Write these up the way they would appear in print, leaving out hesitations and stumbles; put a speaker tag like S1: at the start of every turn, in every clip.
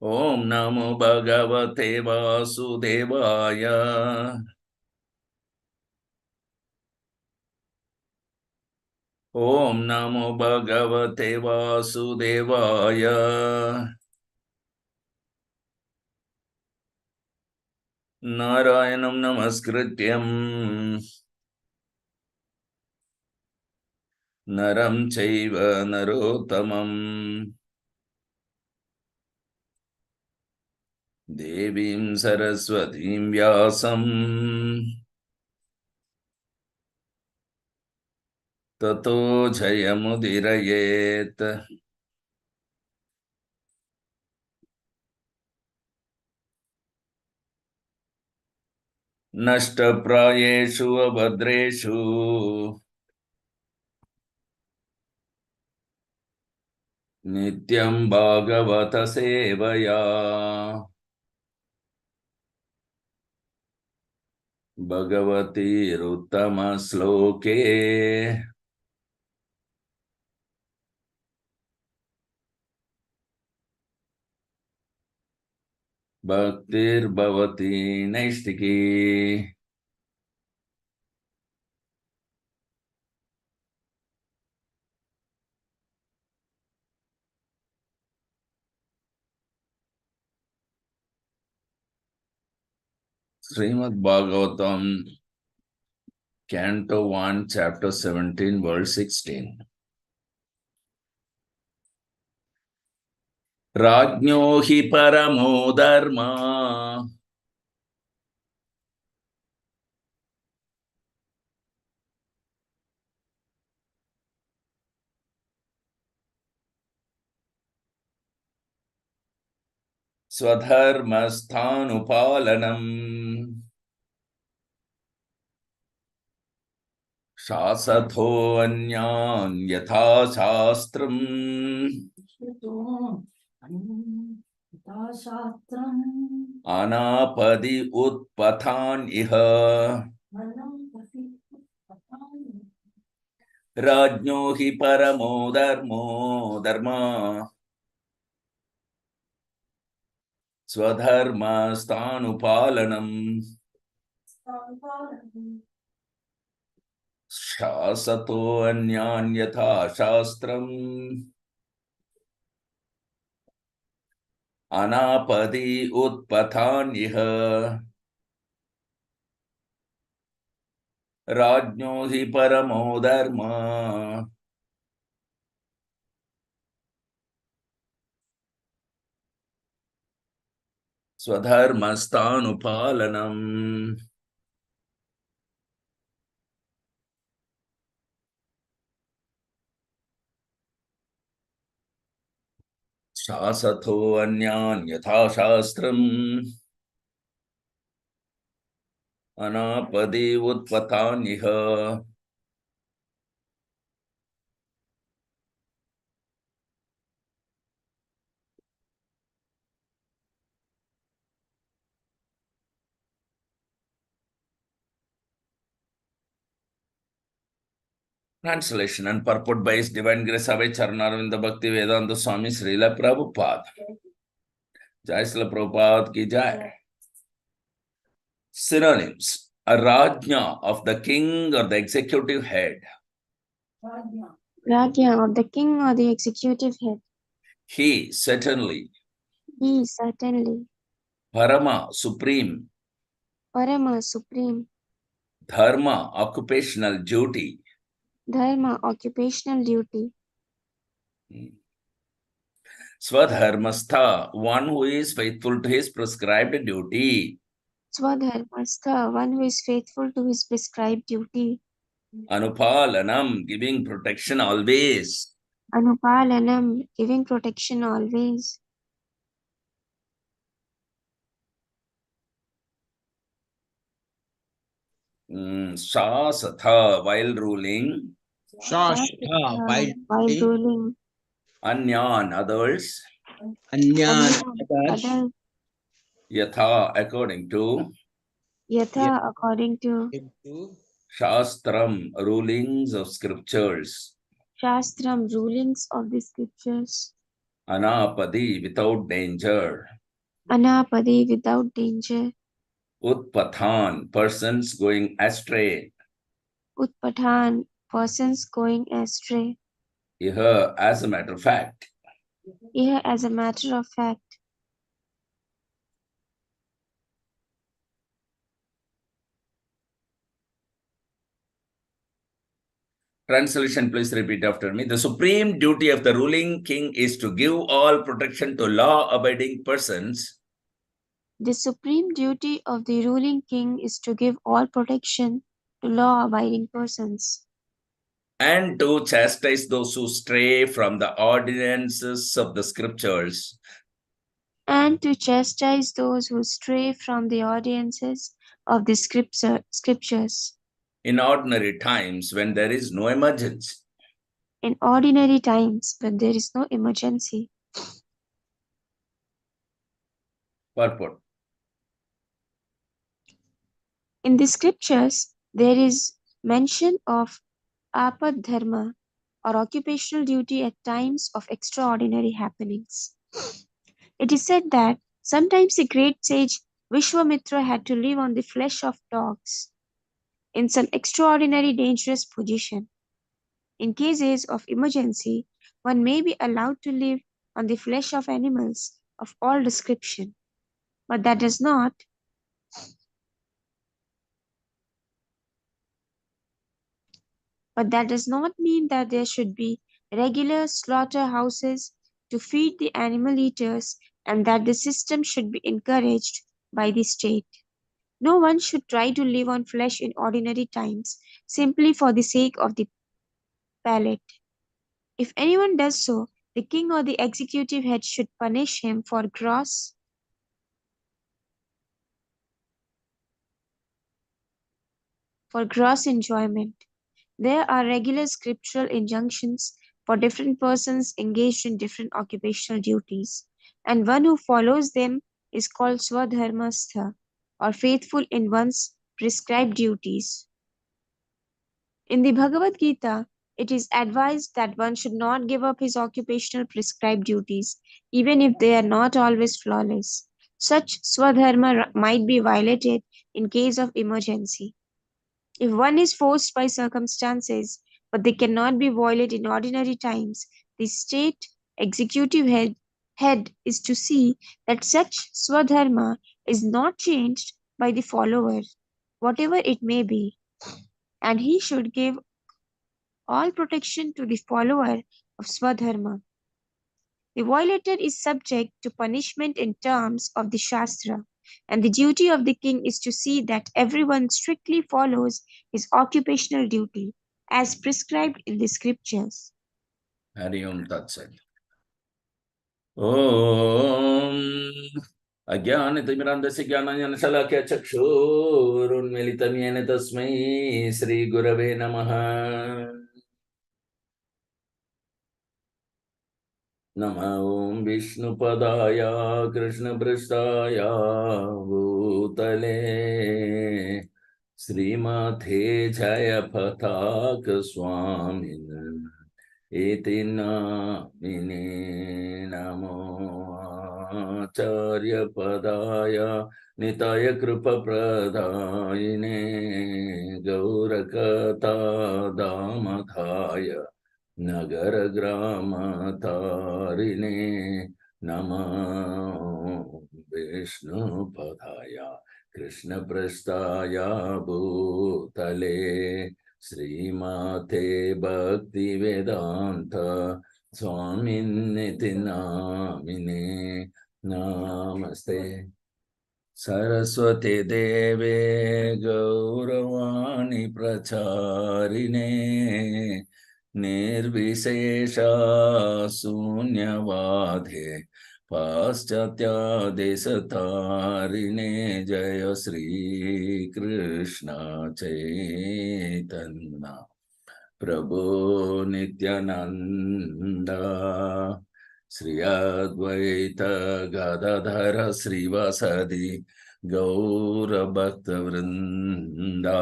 S1: Om Namo Bhagavate Vasudevaya. Om Namo Bhagavate Vasudevaya. Narayanam Namaskrityam Naram Chaiva Narottamam Devim Saraswatim Vyasam Tato Jayamudirayet. Nashtaprayeshu abhadreshu Nityam Bhagavata Sevaya Bhagavati Ruttama Sloke Bhaktir Bhavati Naistiki. Srimad Bhagavatam, Canto 1, Chapter 17, Verse 16. Rajño hi paramo dharma Swadharmasthanupalanam Shasatho anyan yatha shastram Anapadi utpathan iha Rajño hi paramo dharma Swadharmasthanupalanam Shasato anyan yatha shastram Anapadi utpathan iha Rajño hi paramo dharma Swadharmasthanupalanam. Shasatho anyan yatha shastram Anapadi utpathan iha. Translation and purport by His Divine Grace Abhay Charanavinda Bhakti Vedanta Swami Srila Prabhupada. Jai Srila Prabhupada ki Jai. Synonyms: a Rajna of the king or the executive head.
S2: Rajya of the king or the executive head.
S1: He, certainly.
S2: He, certainly.
S1: Parama, supreme.
S2: Parama, supreme.
S1: Dharma, occupational duty.
S2: Dharma, occupational duty.
S1: Swadharmastha, one who is faithful to his prescribed duty.
S2: Swadharmastha, one who is faithful to his prescribed duty.
S1: Anupalanam, giving protection always.
S2: Anupalanam, giving protection always.
S1: Shasatha, while ruling.
S3: Shasatha, while
S2: ruling.
S1: Anyan, others.
S3: Anyan,
S2: others.
S1: Yatha, according to.
S2: Yatha, according to.
S1: Shastram, rulings of scriptures.
S2: Shastram, rulings of the scriptures.
S1: Anapadi, without danger.
S2: Anapadi, without danger.
S1: Utpathan, persons going astray.
S2: Utpathan, persons going astray.
S1: Here, as a matter of fact.
S2: Here, as a matter of fact.
S1: Translation, please repeat after me. The supreme duty of the ruling king is to give all protection to law-abiding persons.
S2: The supreme duty of the ruling king is to give all protection to law-abiding persons.
S1: And to chastise those who stray from the ordinances of the scriptures.
S2: And to chastise those who stray from the ordinances of the scriptures.
S1: In ordinary times when there is no emergency.
S2: In ordinary times when there is no emergency.
S1: Purport.
S2: In the scriptures, there is mention of apad dharma or occupational duty at times of extraordinary happenings. It is said that sometimes the great sage Vishwamitra had to live on the flesh of dogs in some extraordinary dangerous position. In cases of emergency, one may be allowed to live on the flesh of animals of all description, but that does not mean that there should be regular slaughterhouses to feed the animal eaters and that the system should be encouraged by the state. No one should try to live on flesh in ordinary times simply for the sake of the palate. If anyone does so, the king or the executive head should punish him for gross enjoyment. There are regular scriptural injunctions for different persons engaged in different occupational duties, and one who follows them is called swadharmastha, or faithful in one's prescribed duties. In the Bhagavad Gita, it is advised that one should not give up his occupational prescribed duties, even if they are not always flawless. Such swadharma might be violated in case of emergency. If one is forced by circumstances, but they cannot be violated in ordinary times, the state executive head is to see that such swadharma is not changed by the follower, whatever it may be, and he should give all protection to the follower of swadharma. The violator is subject to punishment in terms of the Shastra, and the duty of the king is to see that everyone strictly follows his occupational duty as prescribed in the scriptures.
S1: Hari Om Tat Sat. Om Ajnanatimirandasya Jnananjana Chakshurunmilitam Yena Tasmai Shri Gurave Namaha. Nama Om Vishnupadaya Krishna Prasthaya Bhutale Srimate Jaya Pataka Swamin Iti namine namo Acharya Padaya Nitaya Krupa Pradayine Gaurakata Damadhaya Nagara Grama Tarine Nama Vishnu Padaya Krishna Prasthaya Bhutale Srimate Bhakti Vedanta Swaminiti Namine Namaste Saraswati Deve Gauravani Pracharine Nirvishesha Sunyavadhe Paschatya Desatarine Jaya Sri Krishna Chaitanya Prabhu Nityananda Sri Advaita Gadadhara Srivasadi Gaura Bhakta Vrinda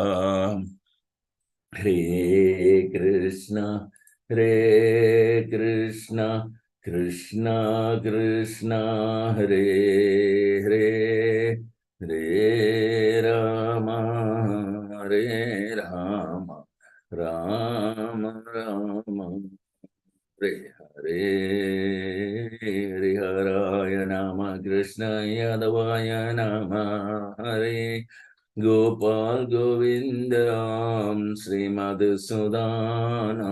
S1: Hare Krishna Hare Krishna, Krishna Krishna, Hare Hare, Hare Rama, Hare Rama, Rama Rama, Hare Hare. Hare Nama Krishna Yadavaya Nama Hare Gopal Govindam Srimad Sudana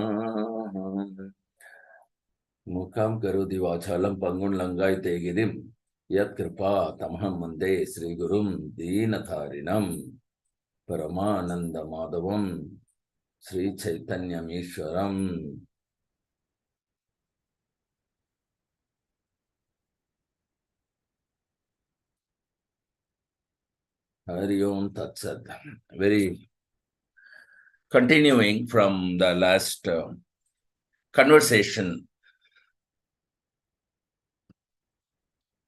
S1: Mukam Karudi Vachalam Pangun Langai Tegirim Yat Kripa Tamaham Mande Sri Gurum Deenatharinam Paramananda Madhavam Sri Chaitanya Mishwaram. Hari Om Tat Sat. Very continuing from the last conversation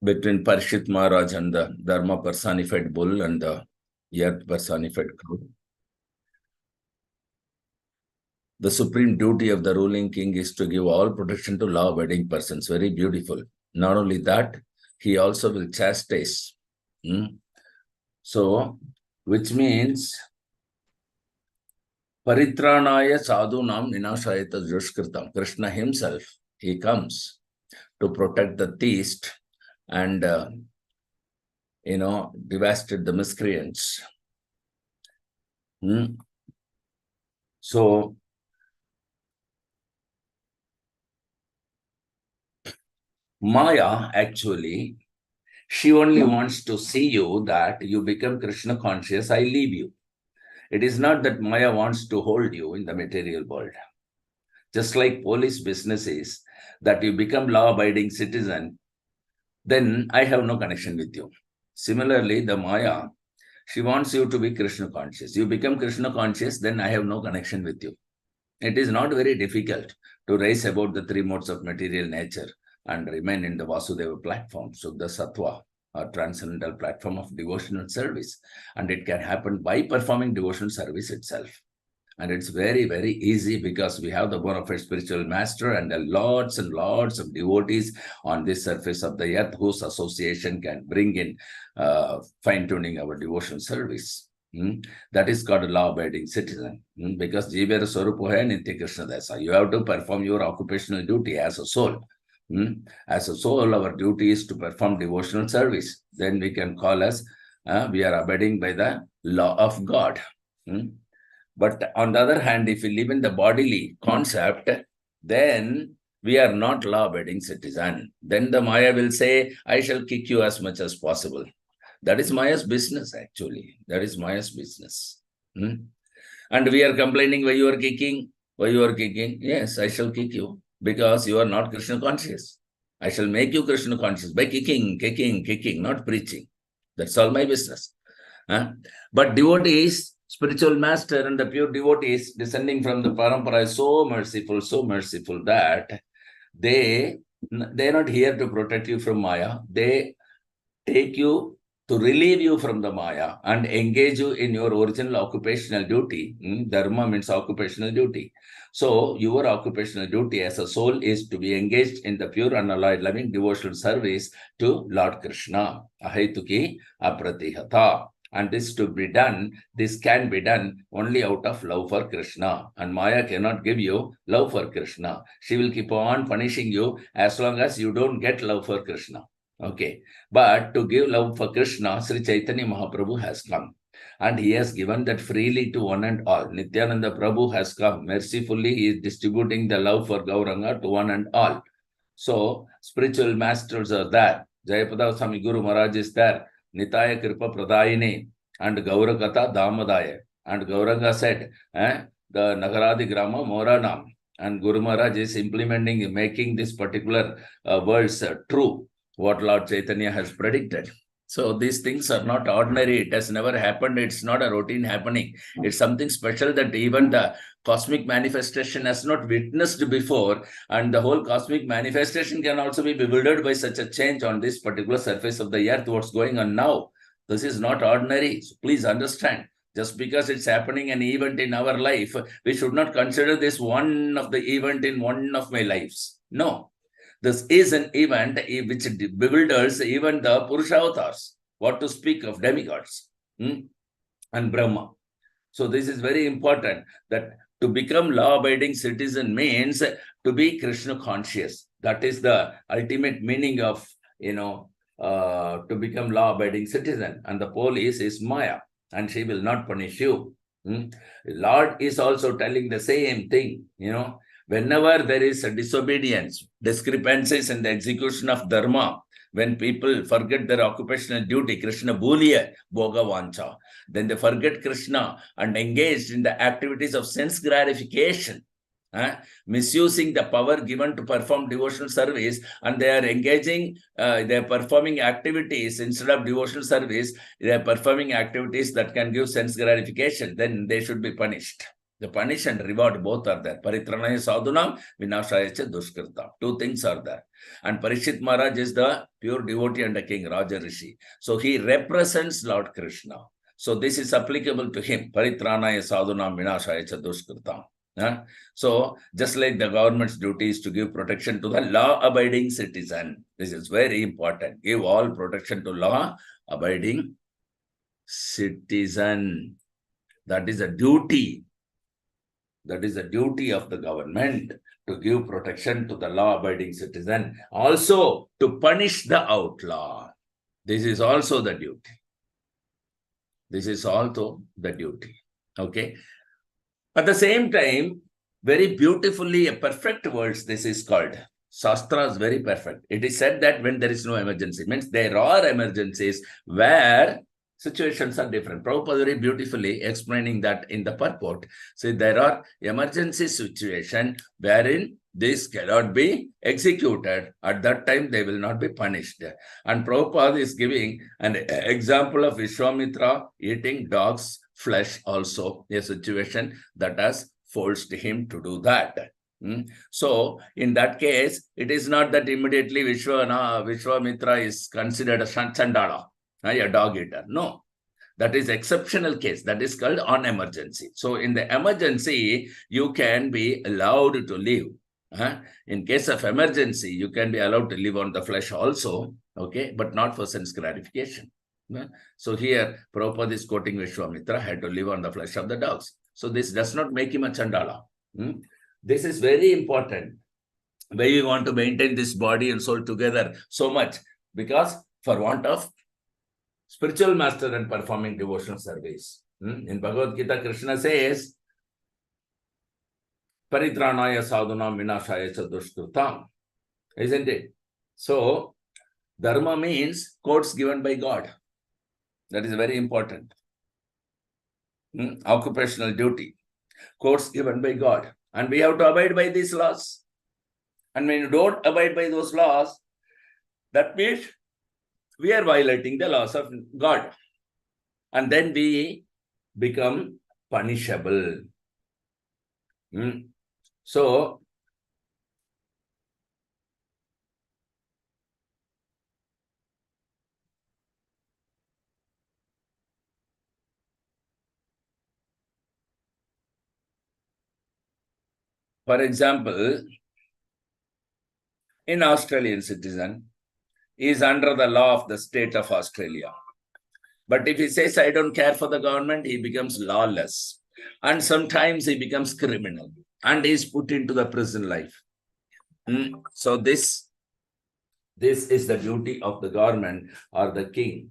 S1: between Parishit Maharaj and the Dharma personified bull and the earth personified cow. The supreme duty of the ruling king is to give all protection to law-abiding persons. Very beautiful. Not only that, he also will chastise. So, which means Paritranaya sadhunam ninashayata dushkritam. Krishna himself, he comes to protect the theist and, devastate the miscreants. So, Maya, actually, she only wants to see you that you become Krishna conscious, I leave you. It is not that Maya wants to hold you in the material world. Just like police business is that you become law-abiding citizen, then I have no connection with you. Similarly, the Maya, she wants you to be Krishna conscious. You become Krishna conscious, then I have no connection with you. It is not very difficult to raise about the three modes of material nature and remain in the Vasudeva platform, Suddha Sattva, or transcendental platform of devotional service. And it can happen by performing devotional service itself. And it's very, very easy because we have the bona fide spiritual master and lots and lots of devotees on this surface of the earth whose association can bring in fine-tuning our devotional service. That is called a law-abiding citizen. Because Jivera Swarupa hai Nitya Krishna Dasa. You have to perform your occupational duty as a soul. As a soul, our duty is to perform devotional service. Then we can call us, we are abiding by the law of God. But on the other hand, if we live in the bodily concept, then we are not law-abiding citizen. Then the Maya will say, I shall kick you as much as possible. That is Maya's business, actually. That is Maya's business. And we are complaining why you are kicking. Why you are kicking? Yes, I shall kick you because you are not Krishna conscious. I shall make you Krishna conscious by kicking, not preaching. That's all my business. But devotees, spiritual master and the pure devotees descending from the parampara is so merciful that they are not here to protect you from Maya. They take you to relieve you from the Maya and engage you in your original occupational duty. Dharma means occupational duty. So your occupational duty as a soul is to be engaged in the pure unalloyed loving devotional service to Lord Krishna. Ahaituki apratihata. And this can be done only out of love for Krishna. And Maya cannot give you love for Krishna. She will keep on punishing you as long as you don't get love for Krishna. Okay. But to give love for Krishna, Sri Chaitanya Mahaprabhu has come. And he has given that freely to one and all. Nityananda Prabhu has come. Mercifully, he is distributing the love for Gauranga to one and all. So, spiritual masters are there. Jayapada Swami Guru Maharaj is there. Nitaya Kripa Pradayini and Gaurakata Damadaya. And Gauranga said, the Nagaradi Grama Moranam. And Guru Maharaj is implementing, making this particular words true, what Lord Chaitanya has predicted. So these things are not ordinary. It has never happened. It's not a routine happening. It's something special that even the cosmic manifestation has not witnessed before. And the whole cosmic manifestation can also be bewildered by such a change on this particular surface of the earth. What's going on now? This is not ordinary. So please understand. Just because it's happening an event in our life, we should not consider this one of the event in one of my lives. No, this is an event which bewilders even the Purushavatars. What to speak of demigods and Brahma. So this is very important, that to become law-abiding citizen means to be Krishna conscious. That is the ultimate meaning of, to become law-abiding citizen. And the police is Maya, and she will not punish you. Lord is also telling the same thing, whenever there is a disobedience, discrepancies in the execution of dharma, when people forget their occupational duty, Krishna Bhuliya Bhoga Vancha, then they forget Krishna and engaged in the activities of sense gratification, misusing the power given to perform devotional service, and they are engaging, they are performing activities instead of devotional service, they are performing activities that can give sense gratification, then they should be punished. The punish and reward both are there. Paritranaya sadhunam, vinashaya cha dushkritam. Two things are there. And Parikshit Maharaj is the pure devotee and the king, Raja Rishi. So he represents Lord Krishna. So this is applicable to him. Paritranaya sadhunam, vinashaya cha dushkritam. So just like the government's duty is to give protection to the law-abiding citizen. This is very important. Give all protection to law-abiding citizen. That is a duty. That is the duty of the government, to give protection to the law-abiding citizen. Also, to punish the outlaw. This is also the duty. This is also the duty. Okay. At the same time, very beautifully, a perfect words, this is called. Shastra is very perfect. It is said that when there is no emergency, means there are emergencies where situations are different. Prabhupada very beautifully explaining that in the purport. So there are emergency situations wherein this cannot be executed. At that time, they will not be punished. And Prabhupada is giving an example of Vishwamitra eating dog's flesh, also a situation that has forced him to do that. So in that case, it is not that immediately Vishwamitra is considered a Chandala, a dog eater. No, that is exceptional case. That is called on emergency. So in the emergency, you can be allowed to live. In case of emergency, you can be allowed to live on the flesh also, okay, but not for sense gratification. So here, Prabhupada is quoting Vishwamitra had to live on the flesh of the dogs. So this does not make him a Chandala. This is very important. Why we want to maintain this body and soul together so much? Because for want of spiritual master and performing devotional service. In Bhagavad Gita, Krishna says, Paritranaya sadhunam vinashaya cha dushkritam. Isn't it? So, dharma means codes given by God. That is very important. Occupational duty. Codes given by God. And we have to abide by these laws. And when you don't abide by those laws, that means we are violating the laws of God. And then we become punishable. So, for example, an Australian citizen is under the law of the state of Australia. But if he says, I don't care for the government, he becomes lawless. And sometimes he becomes criminal and is put into the prison life. So this is the duty of the government or the king.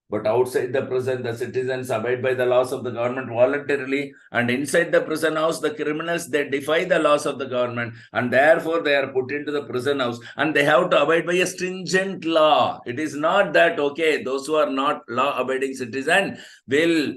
S1: But outside the prison, the citizens abide by the laws of the government voluntarily. And inside the prison house, the criminals, they defy the laws of the government. And therefore, they are put into the prison house. And they have to abide by a stringent law. It is not that, okay, those who are not law-abiding citizens will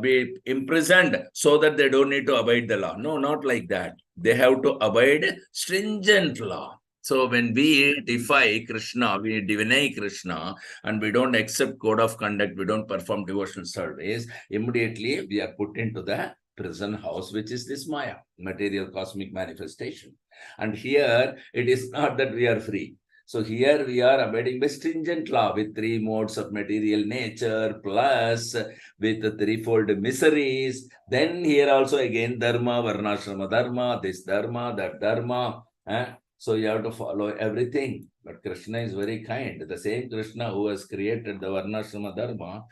S1: be imprisoned so that they don't need to abide the law. No, not like that. They have to abide stringent law. So when we defy Krishna, we deny Krishna, and we don't accept code of conduct, we don't perform devotional service, immediately we are put into the prison house, which is this Maya, material cosmic manifestation. And here, it is not that we are free. So here we are abiding by stringent law with 3 modes of material nature plus with the threefold miseries. Then here also again dharma, varnashrama dharma, this dharma, that dharma. So you have to follow everything. But Krishna is very kind. The same Krishna who has created the varnashrama dharma,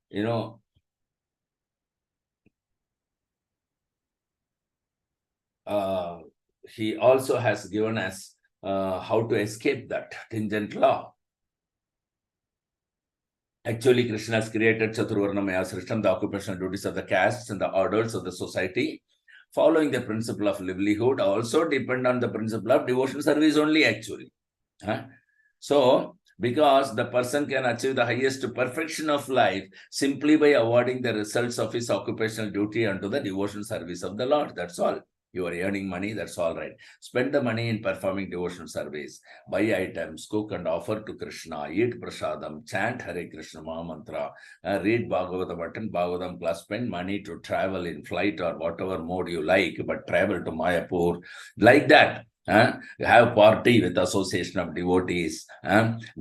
S1: you know, he also has given us how to escape that stringent law. Actually, Krishna has created Chaturvarnamaya system, the occupational duties of the castes and the orders of the society, following the principle of livelihood, also depend on the principle of devotional service only, actually. So, because the person can achieve the highest perfection of life simply by awarding the results of his occupational duty unto the devotional service of the Lord. That's all. You are earning money, that's all right. Spend the money in performing devotional service. Buy items, cook and offer to Krishna, eat prasadam, chant Hare Krishna Mahamantra, read Bhagavatam, attend Bhagavatam class, spend money to travel in flight or whatever mode you like, but travel to Mayapur, like that. Have party with association of devotees,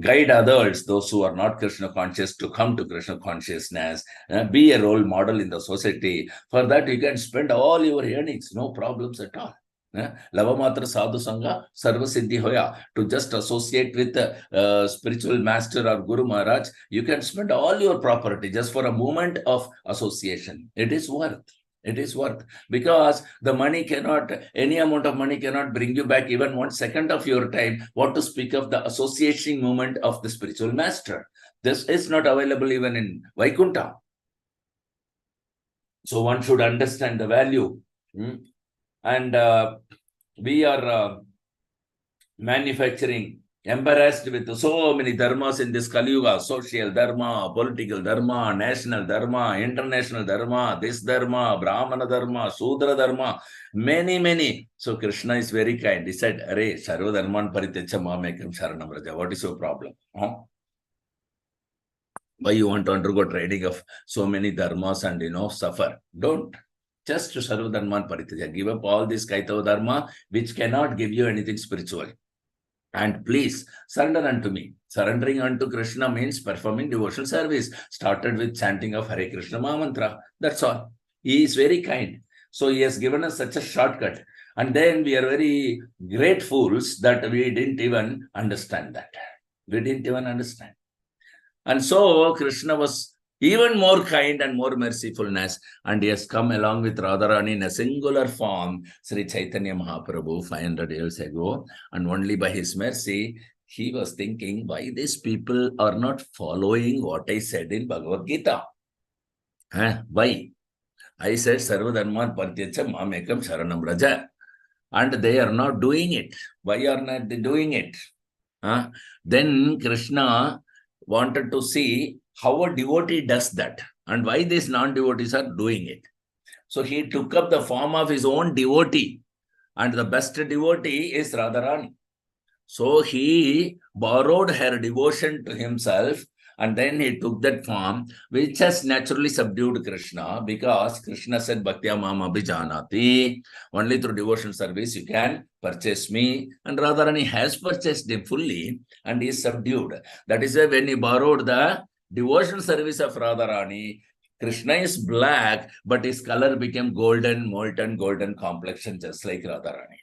S1: guide others, those who are not Krishna conscious, to come to Krishna consciousness, be a role model in the society. For that, you can spend all your earnings, no problems at all. Lavamatra sadhu sangha sarva siddhi hoya. To just associate with the spiritual master or Guru Maharaj, you can spend all your property just for a moment of association. It is worth. It is worth, because the money cannot, any amount of money cannot bring you back even 1 second of your time. What to speak of the association moment of the spiritual master? This is not available even in Vaikuntha. So one should understand the value. And we are manufacturing, embarrassed with so many dharmas in this Kali Yuga: social dharma, political dharma, national dharma, international dharma, this dharma, Brahmana dharma, Sudra dharma, many. So Krishna is very kind. He said, Are, sarva dharman parityaja mamekam sharanam raja. What is your problem? Why you want to undergo training of so many dharmas and, suffer? Don't. Just to sarva dharman parityaja. Give up all this kaitava dharma, which cannot give you anything spiritual. And please surrender unto me. Surrendering unto Krishna means performing devotional service. Started with chanting of Hare Krishna Mahamantra. That's all. He is very kind. So he has given us such a shortcut. And then we are very great fools that we didn't even understand that. We didn't even understand. And so Krishna was even more kind and more mercifulness, and he has come along with Radharani in a singular form, Sri Chaitanya Mahaprabhu, 500 years ago, and only by his mercy, he was thinking, why these people are not following what I said in Bhagavad Gita? Why? I said, Sarva Dharman Parityaja Mamekam Sharanam Raja, and they are not doing it. Why are not they doing it? Then Krishna wanted to see how a devotee does that and why these non-devotees are doing it. So he took up the form of his own devotee, and the best devotee is Radharani. So he borrowed her devotion to himself, and then he took that form, which has naturally subdued Krishna, because Krishna said, Bhaktya Mama Bijanati. Only through devotional service you can purchase me. And Radharani has purchased him fully, and he is subdued. That is why when he borrowed the devotional service of Radharani, Krishna is black, but his color became golden, molten golden complexion, just like Radharani.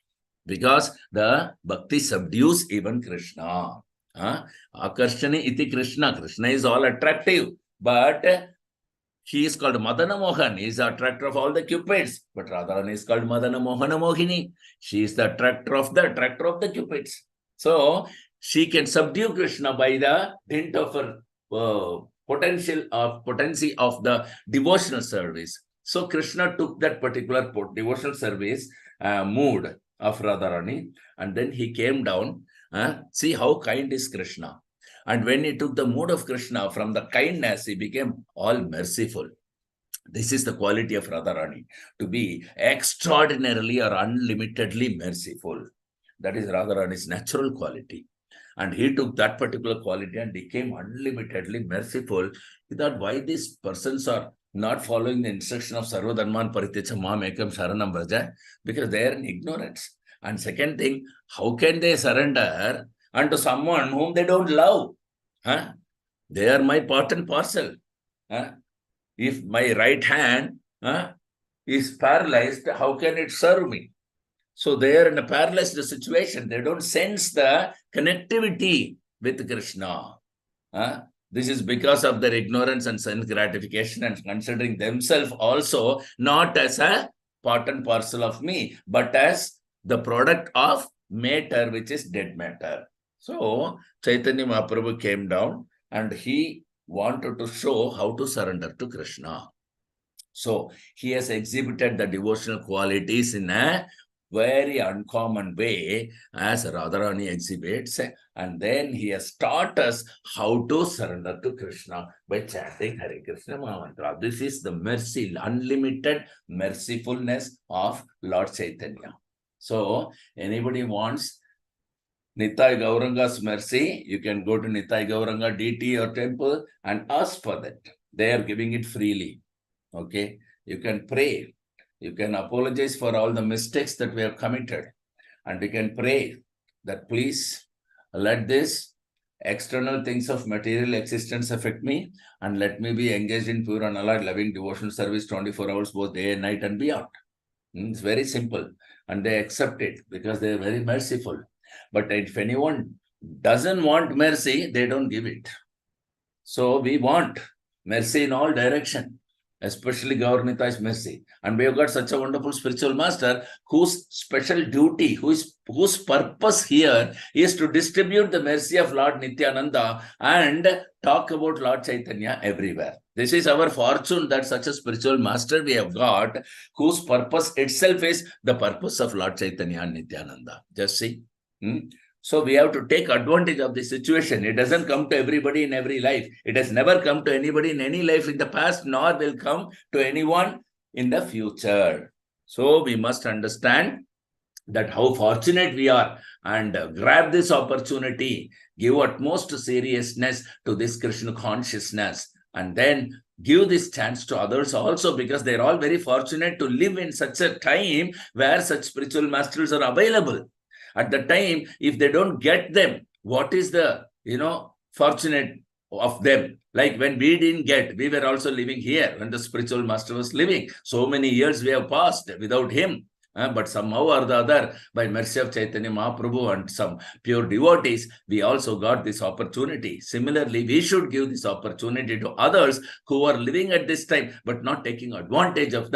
S1: Because the bhakti subdues even Krishna. Akarshani iti Krishna. Krishna is all attractive, but he is called Madana Mohan. He is the attractor of all the cupids. But Radharani is called Madana Mohana Mohini. She is the attractor of the cupids. So she can subdue Krishna by the hint of her potency of the devotional service. So Krishna took that particular devotional service mood of Radharani, and then he came down. See how kind is Krishna. And when he took the mood of Krishna, from the kindness, he became all merciful. This is the quality of Radharani, to be extraordinarily or unlimitedly merciful. That is Radharani's natural quality. And he took that particular quality and became unlimitedly merciful. He thought, why these persons are not following the instruction of Sarva Dharman Parityaja Mam Ekam Sharanam Vraja? Because they are in ignorance. And second thing, how can they surrender unto someone whom they don't love? Huh? They are my part and parcel. Huh? If my right hand is paralyzed, how can it serve me? So they are in a paralyzed situation. They don't sense the connectivity with Krishna. This is because of their ignorance and sense gratification and considering themselves also not as a part and parcel of me, but as the product of matter, which is dead matter. So Chaitanya Mahaprabhu came down and he wanted to show how to surrender to Krishna. So he has exhibited the devotional qualities in a very uncommon way as Radharani exhibits, and then he has taught us how to surrender to Krishna by chanting Hare Krishna Mahamantra. This is the mercy, unlimited mercifulness of Lord Chaitanya. So anybody wants Nitai Gauranga's mercy, you can go to Nitai Gauranga DT or temple and ask for that. They are giving it freely. Okay, you can pray. You can apologize for all the mistakes that we have committed. And we can pray that please let this external things of material existence affect me and let me be engaged in pure and allied loving devotional service 24 hours, both day and night and beyond. It's very simple. And they accept it because they are very merciful. But if anyone doesn't want mercy, they don't give it. So we want mercy in all direction, especially Gaur-Nitai's mercy. And we have got such a wonderful spiritual master whose special duty, whose purpose here is to distribute the mercy of Lord Nityananda and talk about Lord Chaitanya everywhere. This is our fortune that such a spiritual master we have got, whose purpose itself is the purpose of Lord Chaitanya and Nityananda. Just see. So we have to take advantage of the situation. It doesn't come to everybody in every life. It has never come to anybody in any life in the past, nor will come to anyone in the future. So we must understand that how fortunate we are and grab this opportunity, give utmost seriousness to this Krishna consciousness, and then give this chance to others also, because they're all very fortunate to live in such a time where such spiritual masters are available. At the time, if they don't get them, what is the, fortunate of them? Like when we didn't get, we were also living here when the spiritual master was living. So many years we have passed without him. But somehow or the other, by mercy of Chaitanya Mahaprabhu and some pure devotees, we also got this opportunity. Similarly, we should give this opportunity to others who are living at this time, but not taking advantage of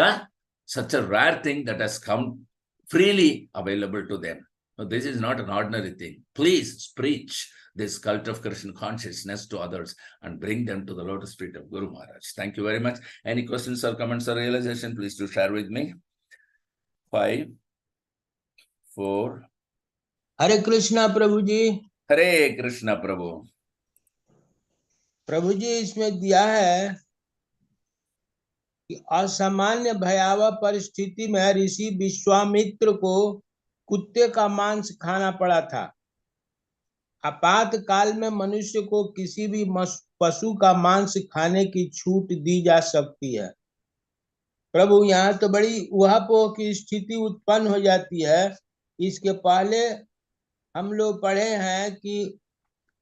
S1: such a rare thing that has come freely available to them. No, this is not an ordinary thing. Please preach this cult of Krishna consciousness to others and bring them to the lotus feet of Guru Maharaj. Thank you very much. Any questions or comments or realization, please do share with me. 5, 4.
S3: हरे कृष्णा प्रभु जी।
S1: हरे कृष्णा प्रभु।
S3: प्रभु जी इसमें दिया है कि असामान्य भयावह परिस्थिति में ऋषि विश्वामित्र को कुत्ते का मांस खाना पड़ा था। आपातकाल में मनुष्य को किसी भी पशु का मांस खाने की छूट दी जा सकती है। प्रभु यहाँ तो बड़ी उहापोह की स्थिति उत्पन्न हो जाती है। इसके पहले हम लोग पढ़े हैं कि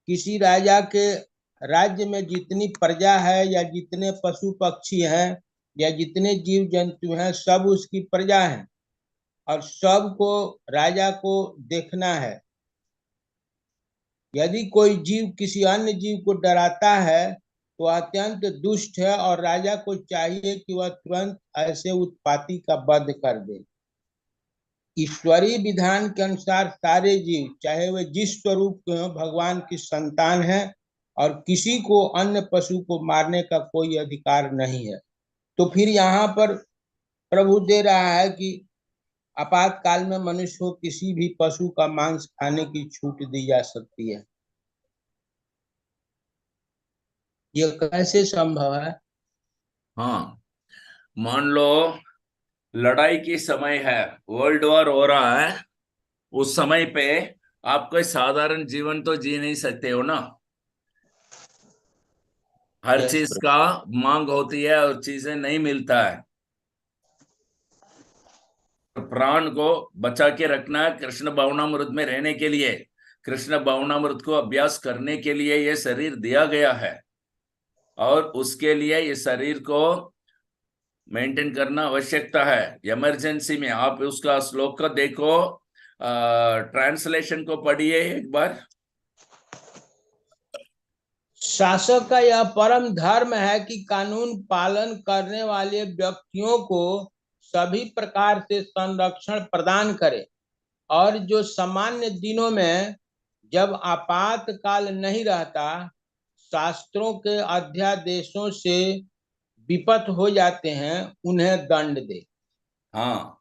S3: किसी राजा के राज्य में जितनी प्रजा है या जितने पशु पक्षी हैं या जितने जीव जंतु हैं, सब उसकी प्रजा हैं और सबको राजा को देखना है। यदि कोई जीव किसी अन्य जीव को डराता है तो अत्यंत दुष्ट है और राजा को चाहिए कि वह तुरंत ऐसे उत्पाती का वध कर दे। ईश्वरीय विधान के अनुसार सारे जीव, चाहे वे जिस स्वरूप के हों, भगवान की संतान है और किसी को अन्य पशु को मारने का कोई अधिकार नहीं है। तो फिर यहाँ पर प्रभु दे रहा है कि आपातकाल में मनुष्य को किसी भी पशु का मांस खाने की छूट दी जा सकती है। ये कैसे संभव है?
S1: हाँ, मान लो लड़ाई की समय है, वर्ल्ड वॉर हो रहा है, उस समय पे आप कोई साधारण जीवन तो जी नहीं सकते हो ना। हर चीज का मांग होती है और चीजें नहीं मिलता है। प्राण को बचा के रखना है कृष्ण भावनामृत में रहने के लिए, कृष्ण भावनामृत को अभ्यास करने के लिए ये शरीर दिया गया है, और उसके लिए ये शरीर को मेंटेन करना आवश्यकता है। इमरजेंसी में आप उसका श्लोक को देखो, ट्रांसलेशन को पढ़िए एक बार।
S3: शासक का यह परम धर्म है कि कानून पालन करने वाले व्यक्तियों को सभी प्रकार से संरक्षण प्रदान करे, और जो सामान्य दिनों में जब आपातकाल नहीं रहता, शास्त्रों के अध्यादेशों से विपत हो जाते हैं, उन्हें दंड दे।
S1: हाँ,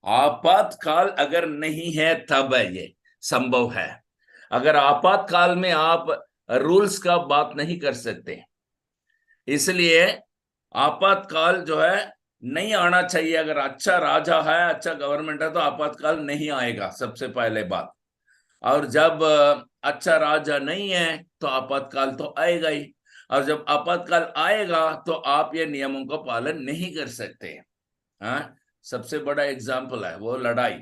S1: आपातकाल अगर नहीं है तब ये संभव है। अगर आपातकाल में आप रूल्स का बात नहीं कर सकते, इसलिए आपातकाल जो है नहीं आना चाहिए। अगर अच्छा राजा है, अच्छा गवर्नमेंट है, तो आपातकाल नहीं आएगा, सबसे पहले बात। और जब अच्छा राजा नहीं है तो आपातकाल तो आएगा ही, और जब आपातकाल आएगा तो आप ये नियमों का पालन नहीं कर सकते। हाँ, सबसे बड़ा एग्जाम्पल है वो लड़ाई।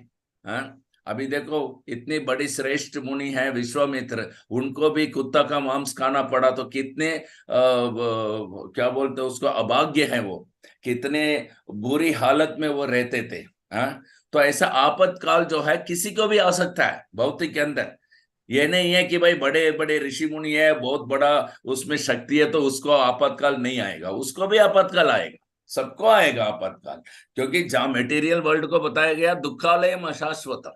S1: हाँ, अभी देखो, इतनी बड़ी श्रेष्ठ मुनि है विश्वामित्र, उनको भी कुत्ता का मांस खाना पड़ा, तो कितने क्या बोलते हैं उसको, अभाग्य है वो, कितने बुरी हालत में वो रहते थे। हाँ, तो ऐसा आपातकाल जो है किसी को भी आ सकता है भौतिक के अंदर। ये नहीं है कि भाई बड़े बड़े ऋषि मुनि है, बहुत बड़ा उसमें शक्ति है, तो उसको आपातकाल नहीं आएगा, उसको भी आपातकाल आएगा, सबको आएगा आपातकाल। क्योंकि जहां मटेरियल वर्ल्ड को बताया गया दुखालयम अशाश्वतम,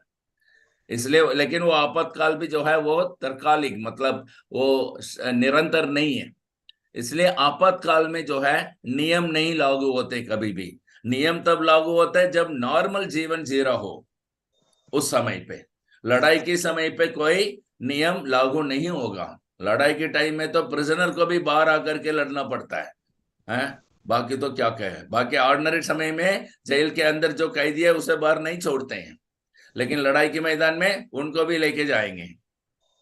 S1: इसलिए। लेकिन वो आपातकाल भी जो है वो तत्कालिक, मतलब वो निरंतर नहीं है। इसलिए आपातकाल में जो है नियम नहीं लागू होते कभी भी। नियम तब लागू होता है जब नॉर्मल जीवन जी रहा हो, उस समय पे। लड़ाई के समय पे कोई नियम लागू नहीं होगा। लड़ाई के टाइम में तो प्रिजनर को भी बाहर आकर के लड़ना पड़ता है? बाकी तो क्या कहे, बाकी ऑर्डिनरी समय में जेल के अंदर जो कैदी है उसे बाहर नहीं छोड़ते हैं, लेकिन लड़ाई के मैदान में उनको भी लेके जाएंगे।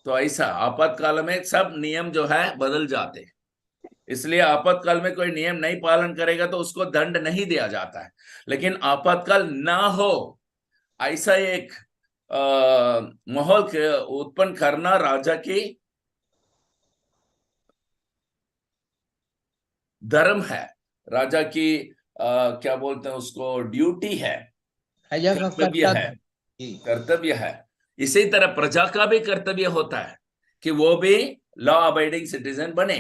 S1: तो ऐसा आपातकाल में सब नियम जो है बदल जाते हैं। इसलिए आपातकाल में कोई नियम नहीं पालन करेगा तो उसको दंड नहीं दिया जाता है। लेकिन आपातकाल ना हो ऐसा एक माहौल उत्पन्न करना राजा की धर्म है, राजा की क्या बोलते हैं उसको, ड्यूटी है, कर्तव्य है, कर्तव्य है। इसी तरह प्रजा का भी कर्तव्य होता है कि वो भी लॉ अबाइडिंग सिटीजन बने,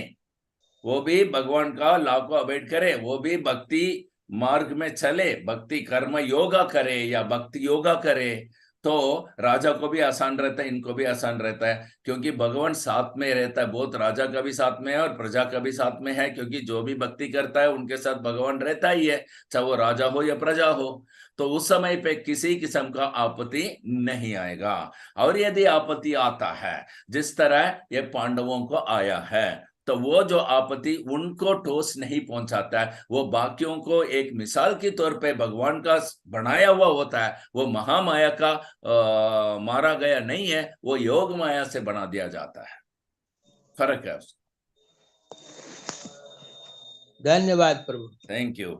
S1: वो भी भगवान का लॉ को अबाइड करे, वो भी भक्ति मार्ग में चले, भक्ति कर्म योगा करे या भक्ति योगा करे। तो राजा को भी आसान रहता है, इनको भी आसान रहता है, क्योंकि भगवान साथ में रहता है। बहुत राजा का भी साथ में है और प्रजा का भी साथ में है, क्योंकि जो भी भक्ति करता है उनके साथ भगवान रहता ही है, चाहे वो राजा हो या प्रजा हो। तो उस समय पे किसी किस्म का आपत्ति नहीं आएगा। और यदि आपत्ति आता है, जिस तरह ये पांडवों को आया है, तो वो जो आपत्ति उनको ठोस नहीं पहुंचाता है, वो बाकियों को एक मिसाल के तौर पे भगवान का बनाया हुआ होता है। वो महामाया का मारा गया नहीं है, वो योग माया से बना दिया जाता है। फर्क है उसका।
S3: धन्यवाद प्रभु।
S1: Thank you.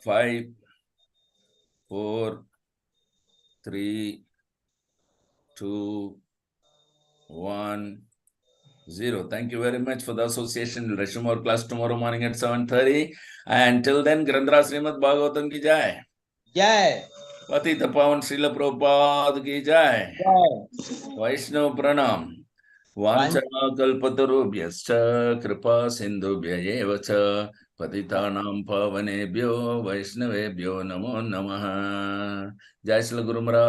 S1: 5 4 3 2 1 0. Thank you very much for the association. We'll resume our class tomorrow morning at 7:30. And till then, Grandhara Srimad Bhagavatam ki jai.
S3: जय।
S1: पतित पावन श्रील प्रभुपाद की जय।
S3: जय।
S1: वैष्णव प्रणाम। वाञ्छा कल्पतरुभ्यश्च कृपा सिन्धुभ्य एव च पतितानां पावनेभ्यो वैष्णवेभ्यो नमो नमः। जय श्री गुरु महाराज।